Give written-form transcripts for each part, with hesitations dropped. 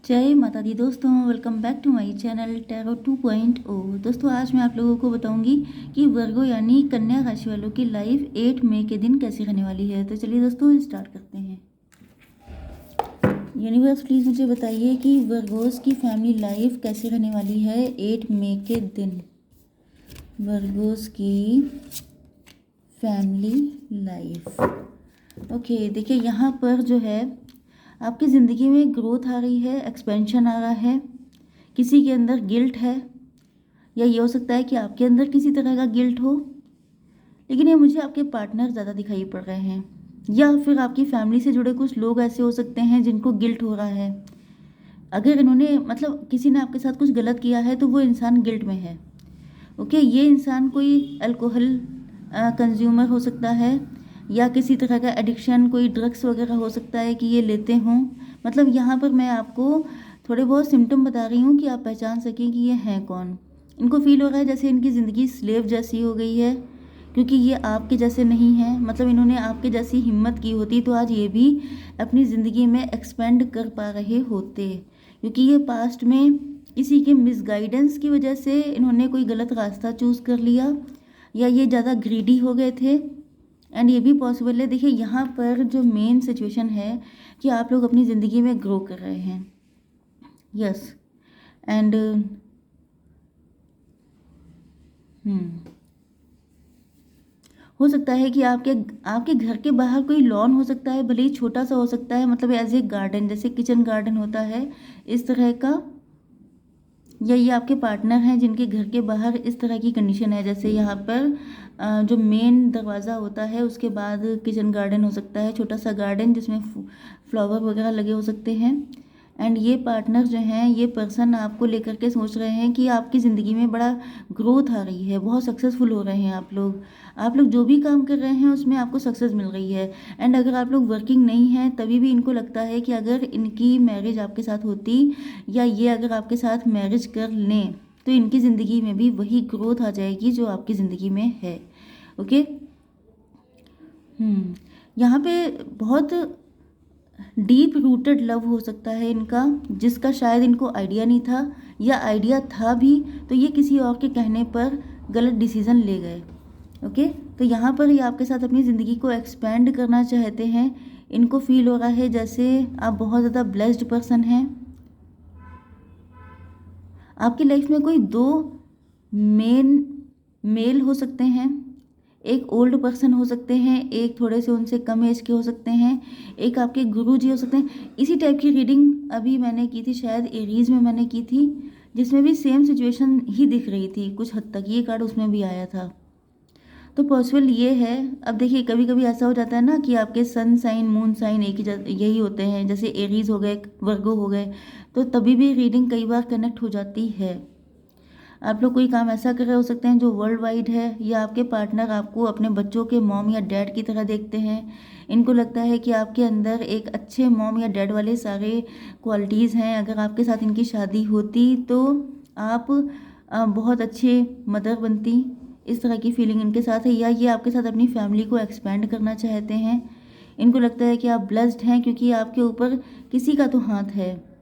जय माता दी दोस्तों, welcome back to my channel tarot 2.0। दोस्तों, आज मैं आप लोगों को बताऊंगी कि वर्गो यानी कन्या राशि वालों की लाइफ 8 मई के दिन कैसी रहने वाली है। तो चलिए दोस्तों, स्टार्ट करते हैं। यूनिवर्स प्लीज़ मुझे बताइए कि वर्गोस की फैमिली लाइफ कैसी रहने वाली है 8 मई के दिन। वर्गोस की फैमिली लाइफ। ओके, देखिए यहाँ पर जो है आपकी ज़िंदगी में ग्रोथ आ रही है, एक्सपेंशन आ रहा है। किसी के अंदर गिल्ट है, या ये हो सकता है कि आपके अंदर किसी तरह का गिल्ट हो, लेकिन ये मुझे आपके पार्टनर ज़्यादा दिखाई पड़ रहे हैं, या फिर आपकी फैमिली से जुड़े कुछ लोग ऐसे हो सकते हैं जिनको गिल्ट हो रहा है। अगर इन्होंने मतलब किसी ने आपके साथ कुछ गलत किया है तो वो इंसान गिल्ट में है। ओके, ये इंसान कोई अल्कोहल कंज्यूमर हो सकता है, या किसी तरह का एडिक्शन, कोई ड्रग्स वगैरह हो सकता है कि ये लेते हों। मतलब यहाँ पर मैं आपको थोड़े बहुत सिम्टम बता रही हूँ कि आप पहचान सकें कि ये हैं कौन। इनको फील हो रहा है जैसे इनकी ज़िंदगी स्लेव जैसी हो गई है, क्योंकि ये आपके जैसे नहीं हैं। मतलब इन्होंने आपके जैसी हिम्मत की होती तो आज ये भी अपनी ज़िंदगी में एक्सपेंड कर पा रहे होते, क्योंकि ये पास्ट में किसी के मिसगाइडेंस की वजह से इन्होंने कोई गलत रास्ता चूज़ कर लिया, या ये ज़्यादा ग्रीडी हो गए थे। एंड ये भी पॉसिबल है। देखिए यहाँ पर जो मेन सिचुएशन है कि आप लोग अपनी ज़िंदगी में ग्रो कर रहे हैं। यस। एंड हो सकता है कि आपके आपके घर के बाहर कोई लॉन हो सकता है, भले ही छोटा सा हो सकता है, मतलब एज ए गार्डन, जैसे किचन गार्डन होता है इस तरह का। या ये आपके पार्टनर हैं जिनके घर के बाहर इस तरह की कंडीशन है, जैसे यहाँ पर जो मेन दरवाज़ा होता है उसके बाद किचन गार्डन हो सकता है, छोटा सा गार्डन जिसमें फ्लावर वगैरह लगे हो सकते हैं। एंड ये पार्टनर जो हैं, ये पर्सन आपको लेकर के सोच रहे हैं कि आपकी ज़िंदगी में बड़ा ग्रोथ आ रही है, बहुत सक्सेसफुल हो रहे हैं आप लोग जो भी काम कर रहे हैं उसमें आपको सक्सेस मिल रही है। एंड अगर आप लोग वर्किंग नहीं हैं तभी भी इनको लगता है कि अगर इनकी मैरिज आपके साथ होती, या ये अगर आपके साथ मैरिज कर लें, तो इनकी ज़िंदगी में भी वही ग्रोथ आ जाएगी जो आपकी ज़िंदगी में है। ओके। यहाँ पे बहुत डीप रूटेड लव हो सकता है इनका, जिसका शायद इनको आइडिया नहीं था, या आइडिया था भी तो ये किसी और के कहने पर गलत डिसीज़न ले गए। ओके, तो यहाँ पर ये आपके साथ अपनी ज़िंदगी को एक्सपेंड करना चाहते हैं। इनको फील हो रहा है जैसे आप बहुत ज़्यादा ब्लेस्ड पर्सन हैं। आपकी लाइफ में कोई दो मेन मेल हो सकते हैं, एक ओल्ड पर्सन हो सकते हैं, एक थोड़े से उनसे कम एज के हो सकते हैं, एक आपके गुरुजी हो सकते हैं। इसी टाइप की रीडिंग अभी मैंने की थी, शायद एरीज में मैंने की थी, जिसमें भी सेम सिचुएशन ही दिख रही थी कुछ हद तक। ये कार्ड उसमें भी आया था। तो पॉसिबल ये है। अब देखिए, कभी कभी ऐसा हो जाता है ना कि आपके सन साइन मून साइन एक ही यही होते हैं, जैसे एरीज हो गए, वर्गो हो गए, तो तभी भी रीडिंग कई बार कनेक्ट हो जाती है। आप लोग कोई काम ऐसा कर रहे हो सकते हैं जो वर्ल्ड वाइड है, या आपके पार्टनर आपको अपने बच्चों के मॉम या डैड की तरह देखते हैं। इनको लगता है कि आपके अंदर एक अच्छे मॉम या डैड वाले सारे क्वालिटीज़ हैं। अगर आपके साथ इनकी शादी होती तो आप बहुत अच्छे मदर बनती। इस तरह की फीलिंग इनके साथ है, या ये आपके साथ अपनी फैमिली को एक्सपेंड करना चाहते हैं। इनको लगता है कि आप ब्लेस्ड हैं क्योंकि आपके ऊपर किसी का तो हाथ है।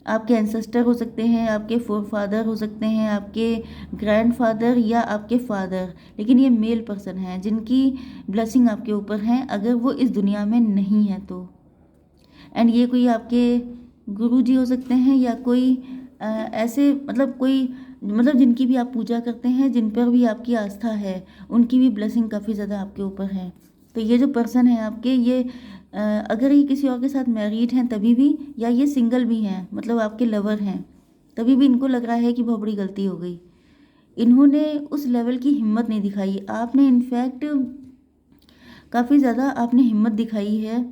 आपके एंसेस्टर हो सकते हैं, आपके फोर फादर हो सकते हैं, आपके ग्रैंडफादर या आपके फादर, लेकिन ये मेल पर्सन हैं जिनकी ब्लेसिंग आपके ऊपर है अगर वो इस दुनिया में नहीं है तो। एंड ये कोई आपके गुरुजी हो सकते हैं, या कोई ऐसे मतलब कोई मतलब जिनकी भी आप पूजा करते हैं, जिन पर भी आपकी आस्था है, उनकी भी ब्लेसिंग काफ़ी ज़्यादा आपके ऊपर है। तो ये जो पर्सन है आपके, ये अगर ये किसी और के साथ मैरिड हैं तभी भी, या ये सिंगल भी हैं, मतलब आपके लवर हैं, तभी भी इनको लग रहा है कि बहुत बड़ी गलती हो गई। इन्होंने उस लेवल की हिम्मत नहीं दिखाई। आपने इनफैक्ट काफ़ी ज़्यादा आपने हिम्मत दिखाई है,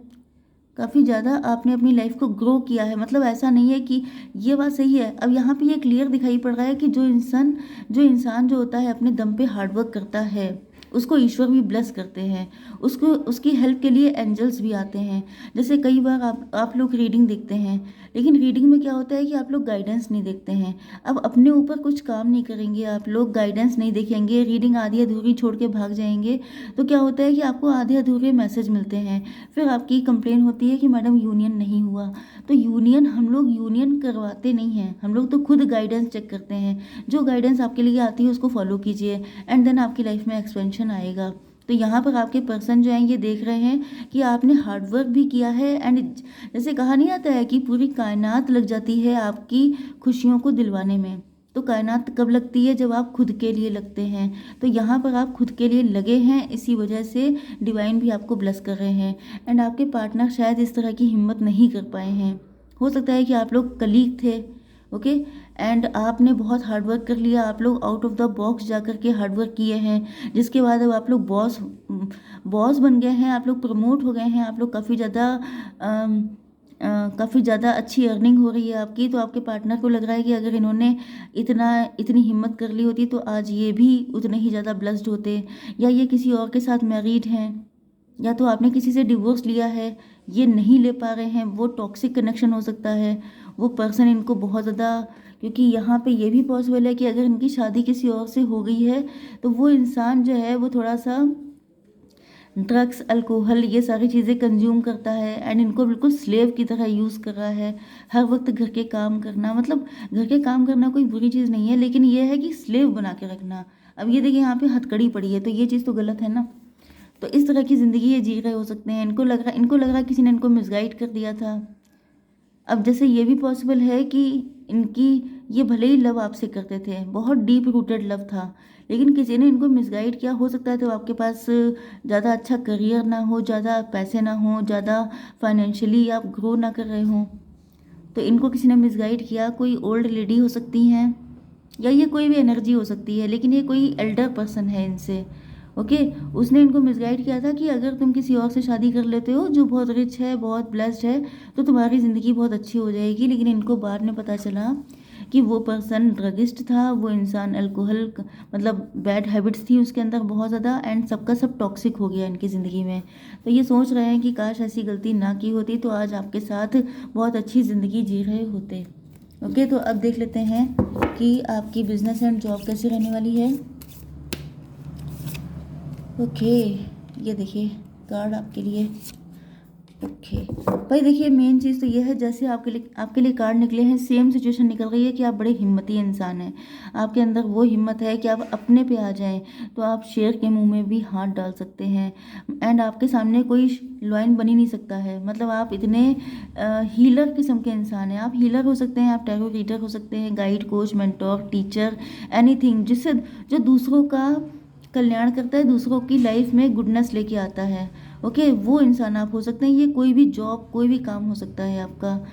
काफ़ी ज़्यादा आपने अपनी लाइफ को ग्रो किया है। मतलब ऐसा नहीं है कि ये बात सही है। अब यहाँ पे ये क्लियर दिखाई पड़ रहा है कि जो इंसान जो होता है अपने दम पे हार्डवर्क करता है, उसको ईश्वर भी ब्लेस करते हैं, उसको उसकी हेल्प के लिए एंजल्स भी आते हैं। जैसे कई बार आप लोग रीडिंग देखते हैं, लेकिन रीडिंग में क्या होता है कि आप लोग गाइडेंस नहीं देखते हैं। अब अपने ऊपर कुछ काम नहीं करेंगे, आप लोग गाइडेंस नहीं देखेंगे, रीडिंग आधी अधूरी छोड़ के भाग जाएंगे, तो क्या होता है कि आपको आधे अधूरे मैसेज मिलते हैं। फिर आपकी कंप्लेन होती है कि मैडम यूनियन नहीं हुआ। तो यूनियन, हम लोग यूनियन करवाते नहीं हैं, हम लोग तो खुद गाइडेंस चेक करते हैं। जो गाइडेंस आपके लिए आती है उसको फॉलो कीजिए, एंड देन आपकी लाइफ में एक्सपेंशन आएगा। तो यहाँ पर आपके पर्सन जो हैं ये देख रहे हैं कि आपने हार्डवर्क भी किया है, एंड जैसे कहा नहीं आता है कि पूरी कायनात लग जाती है आपकी खुशियों को दिलवाने में। तो कायनात कब लगती है? जब आप खुद के लिए लगते हैं। तो यहाँ पर आप खुद के लिए लगे हैं, इसी वजह से डिवाइन भी आपको ब्लेस कर रहे हैं। एंड आपके पार्टनर शायद इस तरह की हिम्मत नहीं कर पाए हैं। हो सकता है कि आप लोग कलीग थे, ओके, एंड आपने बहुत हार्डवर्क कर लिया, आप लोग आउट ऑफ द बॉक्स जा कर के हार्डवर्क किए हैं, जिसके बाद अब आप लोग बॉस बन गए हैं, आप लोग प्रमोट हो गए हैं, आप लोग काफ़ी ज़्यादा अच्छी अर्निंग हो रही है आपकी। तो आपके पार्टनर को लग रहा है कि अगर इन्होंने इतनी हिम्मत कर ली होती तो आज ये भी उतने ही ज़्यादा ब्लेस्ड होते, या ये किसी और के साथ मैरिड हैं, या तो आपने किसी से डिवोर्स लिया है, ये नहीं ले पा रहे हैं, वो टॉक्सिक कनेक्शन हो सकता है, वो पर्सन इनको बहुत ज़्यादा, क्योंकि यहाँ पे ये भी पॉसिबल है कि अगर इनकी शादी किसी और से हो गई है तो वो इंसान जो है वो थोड़ा सा ड्रग्स, अल्कोहल, ये सारी चीज़ें कंज्यूम करता है, एंड इनको बिल्कुल स्लेव की तरह यूज़ कर रहा है। हर वक्त घर के काम करना, मतलब घर के काम करना कोई बुरी चीज़ नहीं है, लेकिन ये है कि स्लेव बना के रखना। अब ये देखिए यहाँ पे हथकड़ी पड़ी है, तो ये चीज़ तो गलत है ना। तो इस तरह की ज़िंदगी ये जी रहे हो सकते हैं। इनको लग रहा किसी ने इनको मिसगाइड कर दिया था। अब जैसे ये भी पॉसिबल है कि इनकी ये भले ही लव आपसे करते थे, बहुत डीप रूटेड लव था, लेकिन किसी ने इनको मिसगाइड किया। हो सकता है तो आपके पास ज़्यादा अच्छा करियर ना हो, ज़्यादा पैसे ना हो, ज़्यादा फाइनेंशियली आप ग्रो ना कर रहे हो, तो इनको किसी ने मिसगाइड किया। कोई ओल्ड लेडी हो सकती हैं, या ये कोई भी एनर्जी हो सकती है, लेकिन ये कोई एल्डर पर्सन है इनसे, ओके। उसने इनको मिसगाइड किया था कि अगर तुम किसी और से शादी कर लेते हो जो बहुत रिच है, बहुत ब्लेस्ड है, तो तुम्हारी ज़िंदगी बहुत अच्छी हो जाएगी। लेकिन इनको बाद में पता चला कि वो पर्सन ड्रगिस्ट था, वो इंसान अल्कोहल, मतलब बैड हैबिट्स थी उसके अंदर बहुत ज़्यादा, एंड सबका सब टॉक्सिक हो गया इनकी ज़िंदगी में। तो ये सोच रहे हैं कि काश ऐसी गलती ना की होती तो आज आपके साथ बहुत अच्छी ज़िंदगी जी रहे होते, ओके। तो अब देख लेते हैं कि आपकी बिजनेस एंड जॉब कैसी रहने वाली है, ओके। ये देखिए कार्ड आपके लिए, ओके भाई। देखिए मेन चीज़ तो ये है, जैसे आपके लिए कार्ड निकले हैं, सेम सिचुएशन निकल रही है कि आप बड़े हिम्मती इंसान हैं। आपके अंदर वो हिम्मत है कि आप अपने पे आ जाएं, तो आप शेर के मुंह में भी हाथ डाल सकते हैं, एंड आपके सामने कोई लाइन बन ही नहीं सकता है। मतलब आप इतने हीलर किस्म के इंसान हैं। आप हीलर हो सकते हैं, आप टैरो रीडर हो सकते हैं, guide, coach, mentor, teacher, anything जिससे जो दूसरों का कल्याण करता है, दूसरों की लाइफ में गुडनेस लेके आता है, ओके, वो इंसान आप हो सकते हैं। ये कोई भी जॉब, कोई भी काम हो सकता है आपका,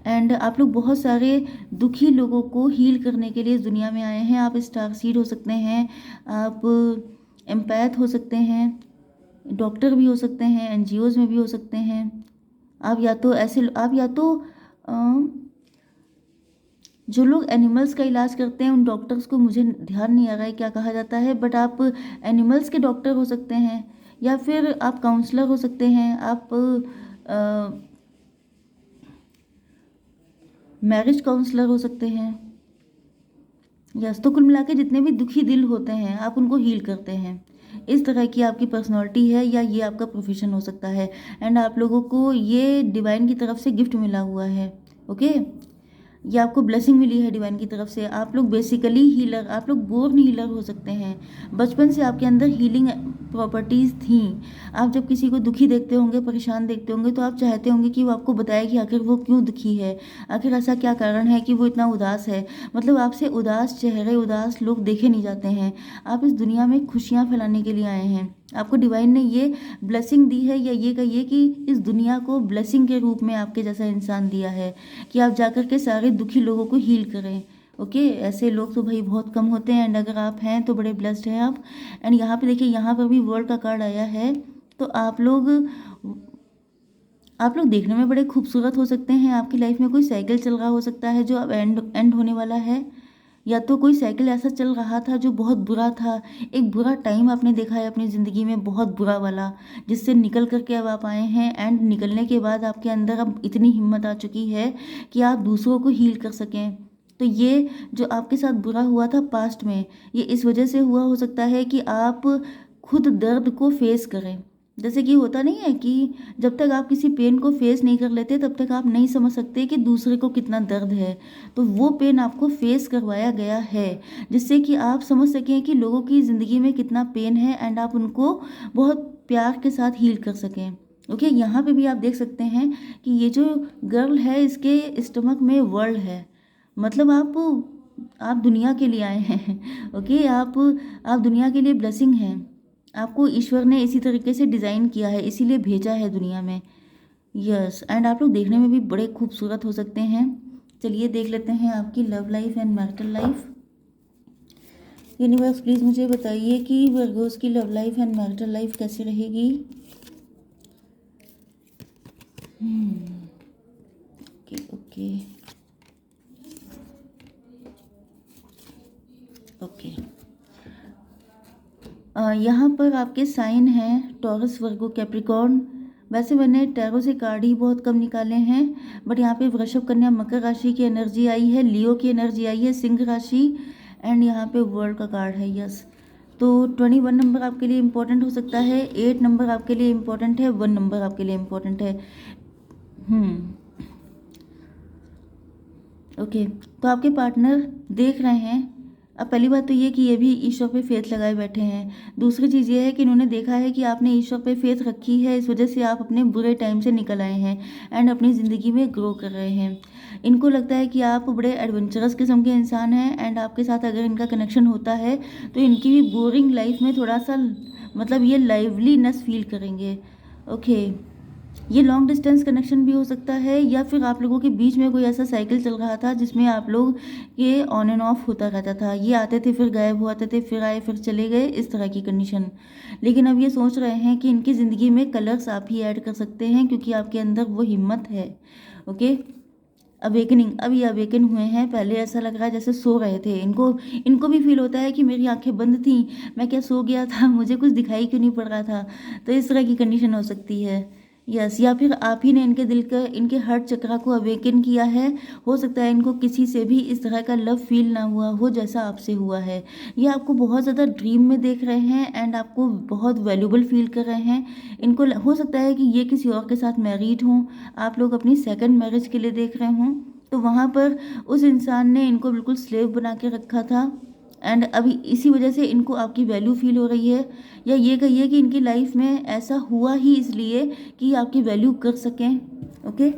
एंड आप लोग बहुत सारे दुखी लोगों को हील करने के लिए इस दुनिया में आए हैं। आप स्टार सीड हो सकते हैं, आप एम्पैथ हो सकते हैं, डॉक्टर भी हो सकते हैं, एनजीओज में भी हो सकते हैं। आप या तो अ, जो लोग एनिमल्स का इलाज करते हैं, उन डॉक्टर्स को मुझे ध्यान नहीं आ रहा है क्या कहा जाता है, बट आप एनिमल्स के डॉक्टर हो सकते हैं, या फिर आप काउंसलर हो सकते हैं, आप मैरिज काउंसलर हो सकते हैं। यस, तो कुल मिला के जितने भी दुखी दिल होते हैं आप उनको हील करते हैं। इस तरह की आपकी पर्सनालिटी है, या ये आपका प्रोफेशन हो सकता है, एंड आप लोगों को ये डिवाइन की तरफ से गिफ्ट मिला हुआ है, ओके। ये आपको ब्लेसिंग मिली है डिवाइन की तरफ से। आप लोग बेसिकली हीलर, आप लोग बोर्न हीलर हो सकते हैं। बचपन से आपके अंदर हीलिंग प्रॉपर्टीज़ थी। आप जब किसी को दुखी देखते होंगे, परेशान देखते होंगे, तो आप चाहते होंगे कि वो आपको बताए कि आखिर वो क्यों दुखी है, आखिर ऐसा क्या कारण है कि वो इतना उदास है। मतलब आपसे उदास चेहरे, उदास लोग देखे नहीं जाते हैं। आप इस दुनिया में खुशियाँ फैलाने के लिए आए हैं। आपको डिवाइन ने ये ब्लेसिंग दी है, या ये कहिए कि इस दुनिया को ब्लेसिंग के रूप में आपके जैसा इंसान दिया है कि आप जाकर के सारे दुखी लोगों को हील करें, ओके। ऐसे लोग तो भाई बहुत कम होते हैं, एंड अगर आप हैं तो बड़े ब्लेस्ड हैं आप। एंड यहाँ पे देखिए, यहाँ पर भी वर्ल्ड का कार्ड आया है। तो आप लोग देखने में बड़े खूबसूरत हो सकते हैं। आपकी लाइफ में कोई साइकिल चल रहा हो सकता है जो अब एंड होने वाला है, या तो कोई साइकिल ऐसा चल रहा था जो बहुत बुरा था, एक बुरा टाइम आपने देखा है अपनी ज़िंदगी में बहुत बुरा वाला, जिससे निकल कर के अब आप आए हैं, एंड निकलने के बाद आपके अंदर अब इतनी हिम्मत आ चुकी है कि आप दूसरों को हील कर सकें। तो ये जो आपके साथ बुरा हुआ था पास्ट में, ये इस वजह से हुआ हो सकता है कि आप खुद दर्द को फेस करें। जैसे कि होता नहीं है कि जब तक आप किसी पेन को फेस नहीं कर लेते तब तक आप नहीं समझ सकते कि दूसरे को कितना दर्द है। तो वो पेन आपको फेस करवाया गया है जिससे कि आप समझ सकें कि लोगों की ज़िंदगी में कितना पेन है, एंड आप उनको बहुत प्यार के साथ हील कर सकें। ओके, यहाँ पे भी आप देख सकते हैं कि ये जो गर्ल है इसके स्टमक में वर्ल्ड है, मतलब आप दुनिया के लिए आए हैं। ओके, आप दुनिया के लिए ब्लेसिंग हैं। आपको ईश्वर ने इसी तरीके से डिज़ाइन किया है, इसीलिए भेजा है दुनिया में। यस, एंड आप लोग देखने में भी बड़े खूबसूरत हो सकते हैं। चलिए देख लेते हैं आपकी love life and marital life. Universe please मुझे बताइए कि वर्गोस की love life and marital life कैसी रहेगी। Okay okay okay. यहाँ पर आपके साइन हैं टॉरस, वर्गो, कैप्रिकॉर्न। वैसे मैंने टैरो से कार्ड ही बहुत कम निकाले हैं, बट यहाँ पे वृषभ, कन्या, मकर राशि की एनर्जी आई है, लियो की एनर्जी आई है, सिंह राशि, एंड यहाँ पे वर्ल्ड का कार्ड है। यस, तो 21 नंबर आपके लिए इम्पोर्टेंट हो सकता है, 8 नंबर आपके लिए इम्पोर्टेंट है, 1 नंबर आपके लिए इम्पोर्टेंट है। ओके, तो आपके पार्टनर देख रहे हैं। अब पहली बात तो ये कि ये भी ईश्वर पे फेथ लगाए बैठे हैं। दूसरी चीज़ ये है कि इन्होंने देखा है कि आपने ईश्वर पे फेथ रखी है, इस वजह से आप अपने बुरे टाइम से निकल आए हैं एंड अपनी ज़िंदगी में ग्रो कर रहे हैं। इनको लगता है कि आप बड़े एडवेंचरस किस्म के इंसान हैं, एंड आपके साथ अगर इनका कनेक्शन होता है तो इनकी भी बोरिंग लाइफ में थोड़ा सा मतलब ये लाइवलीनेस फील करेंगे। ओके, ये लॉन्ग डिस्टेंस कनेक्शन भी हो सकता है, या फिर आप लोगों के बीच में कोई ऐसा साइकिल चल रहा था जिसमें आप लोग ये ऑन एंड ऑफ होता रहता था, ये आते थे फिर गायब हो आते थे, फिर आए फिर चले गए, इस तरह की कंडीशन। लेकिन अब ये सोच रहे हैं कि इनकी ज़िंदगी में कलर्स आप ही ऐड कर सकते हैं क्योंकि आपके अंदर वो हिम्मत है। ओके, अवेकनिंग, अब ये अवेकन हुए हैं। पहले ऐसा लग रहा है जैसे सो रहे थे, इनको भी फील होता है कि मेरी आंखें बंद थी, मैं क्या सो गया था, मुझे कुछ दिखाई क्यों नहीं पड़ रहा था। तो इस तरह की कंडीशन हो सकती है। यस, या फिर आप ही ने इनके दिल का, इनके हार्ट चक्रा को अवेकन किया है। हो सकता है इनको किसी से भी इस तरह का लव फील ना हुआ हो जैसा आपसे हुआ है। ये आपको बहुत ज़्यादा ड्रीम में देख रहे हैं एंड आपको बहुत वैल्यूबल फील कर रहे हैं। इनको हो सकता है कि ये किसी और के साथ मैरिड हों, आप लोग अपनी सेकंड मैरिज के लिए देख रहे हों, तो वहाँ पर उस इंसान ने इनको बिल्कुल स्लेव बना के रखा था, एंड अभी इसी वजह से इनको आपकी वैल्यू फील हो रही है। या ये कहिए कि इनकी लाइफ में ऐसा हुआ ही इसलिए कि आपकी वैल्यू कर सकें। ओके,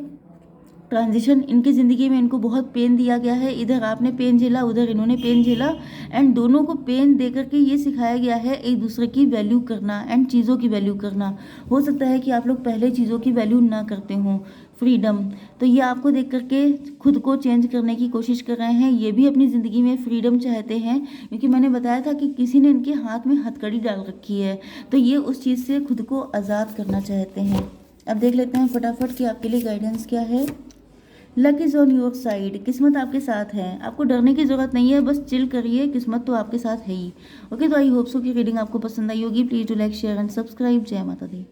ट्रांजिशन, इनकी ज़िंदगी में इनको बहुत पेन दिया गया है, इधर आपने पेन झेला, उधर इन्होंने पेन झेला, एंड दोनों को पेन दे करके ये सिखाया गया है एक दूसरे की वैल्यू करना एंड चीज़ों की वैल्यू करना। हो सकता है कि आप लोग पहले चीज़ों की वैल्यू ना करते हों। फ्रीडम, तो ये आपको देख करके खुद को चेंज करने की कोशिश कर रहे हैं, ये भी अपनी ज़िंदगी में फ्रीडम चाहते हैं, क्योंकि मैंने बताया था कि किसी ने इनके हाथ में हथकड़ी डाल रखी है, तो ये उस चीज़ से खुद को आज़ाद करना चाहते हैं। अब देख लेते हैं फटाफट कि आपके लिए गाइडेंस क्या है। Luck is on your side, किस्मत आपके साथ है, आपको डरने की ज़रूरत नहीं है, बस चिल करिए, किस्मत तो आपके साथ है ही। ओके, तो आई होप सो कि रीडिंग आपको पसंद आई होगी। Please do like, share and subscribe. जय माता दी।